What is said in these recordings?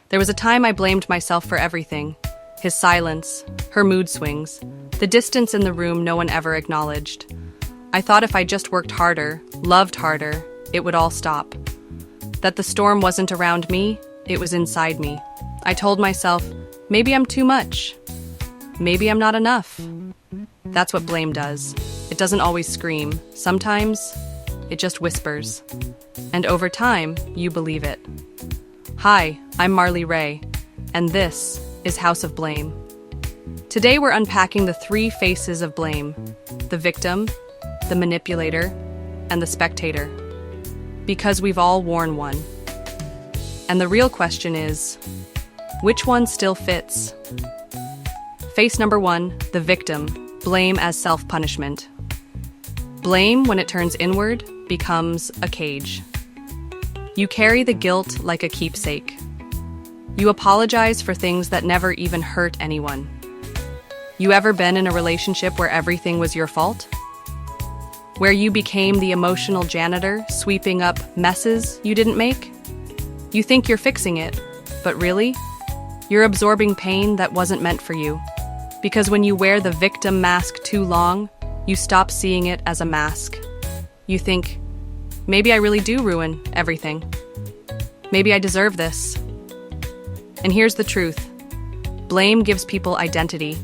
There was a time I blamed myself for everything. His silence, her mood swings, the distance in the room no one ever acknowledged. I thought if I just worked harder, loved harder, it would all stop. That the storm wasn't around me, it was inside me. I told myself, maybe I'm too much. Maybe I'm not enough. That's what blame does. It doesn't always scream. Sometimes, it just whispers. And over time, you believe it. Hi, I'm Marley Rae, and this is House of Blame. Today we're unpacking the three faces of blame: the victim, the manipulator, and the spectator. Because we've all worn one. And the real question is, which one still fits? Face number one, the victim, blame as self-punishment. Blame, when it turns inward, becomes a cage. You carry the guilt like a keepsake. You apologize for things that never even hurt anyone. You ever been in a relationship where everything was your fault? Where you became the emotional janitor, sweeping up messes you didn't make? You think you're fixing it, but really, you're absorbing pain that wasn't meant for you. Because when you wear the victim mask too long, you stop seeing it as a mask. You think, maybe I really do ruin everything. Maybe I deserve this. And here's the truth. Blame gives people identity.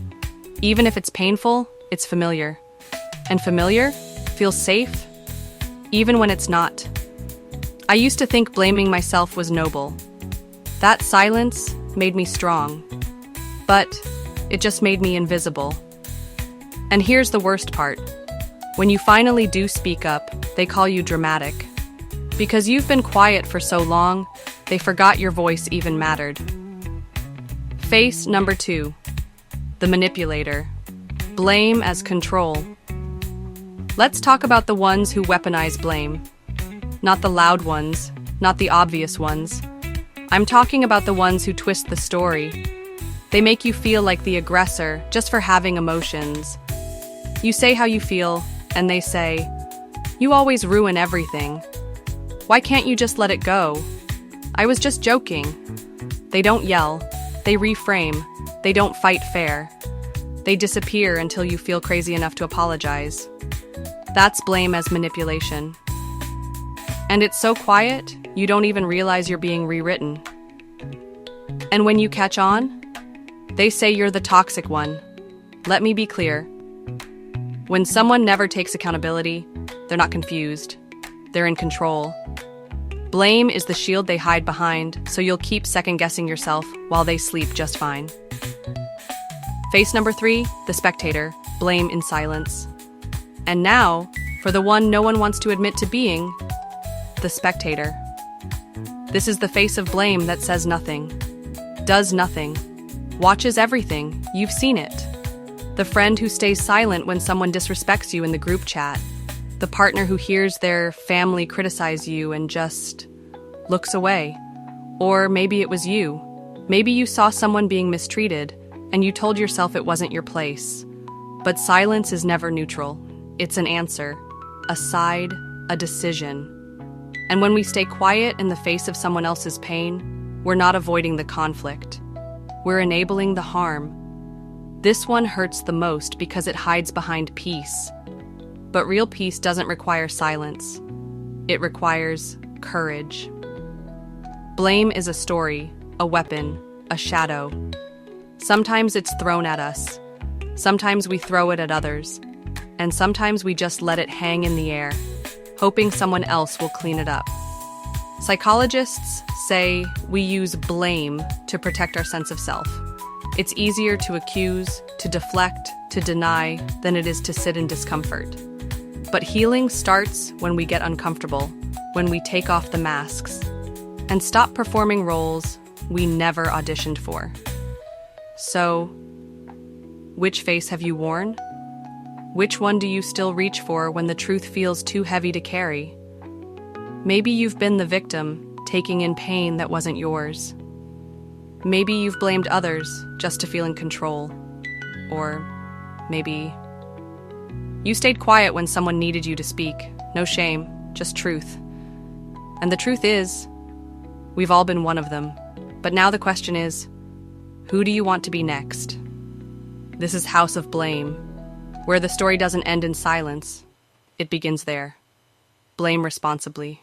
Even if it's painful, it's familiar. And familiar feels safe, even when it's not. I used to think blaming myself was noble. That silence made me strong. But it just made me invisible. And here's the worst part. When you finally do speak up, they call you dramatic. Because you've been quiet for so long, they forgot your voice even mattered. Face number two, the manipulator. Blame as control. Let's talk about the ones who weaponize blame. Not the loud ones, not the obvious ones. I'm talking about the ones who twist the story. They make you feel like the aggressor just for having emotions. You say how you feel, and they say, "You always ruin everything. Why can't you just let it go? I was just joking." They don't yell. They reframe. They don't fight fair. They disappear until you feel crazy enough to apologize. That's blame as manipulation. And it's so quiet, you don't even realize you're being rewritten. And when you catch on, they say you're the toxic one. Let me be clear. When someone never takes accountability, they're not confused. They're in control. Blame is the shield they hide behind, so you'll keep second-guessing yourself while they sleep just fine. Face number three, the spectator. Blame in silence. And now, for the one no one wants to admit to being, the spectator. This is the face of blame that says nothing, does nothing, watches everything. You've seen it. The friend who stays silent when someone disrespects you in the group chat. The partner who hears their family criticize you and just looks away. Or maybe it was you. Maybe you saw someone being mistreated and you told yourself it wasn't your place. But silence is never neutral. It's an answer, a side, a decision. And when we stay quiet in the face of someone else's pain, we're not avoiding the conflict. We're enabling the harm. This one hurts the most because it hides behind peace. But real peace doesn't require silence. It requires courage. Blame is a story, a weapon, a shadow. Sometimes it's thrown at us. Sometimes we throw it at others. And sometimes we just let it hang in the air, hoping someone else will clean it up. Psychologists say we use blame to protect our sense of self. It's easier to accuse, to deflect, to deny than it is to sit in discomfort. But healing starts when we get uncomfortable, when we take off the masks, and stop performing roles we never auditioned for. So, which face have you worn? Which one do you still reach for when the truth feels too heavy to carry? Maybe you've been the victim, taking in pain that wasn't yours. Maybe you've blamed others just to feel in control. Or maybe you stayed quiet when someone needed you to speak. No shame, just truth. And the truth is, we've all been one of them. But now the question is, who do you want to be next? This is House of Blame, where the story doesn't end in silence. It begins there. Blame responsibly.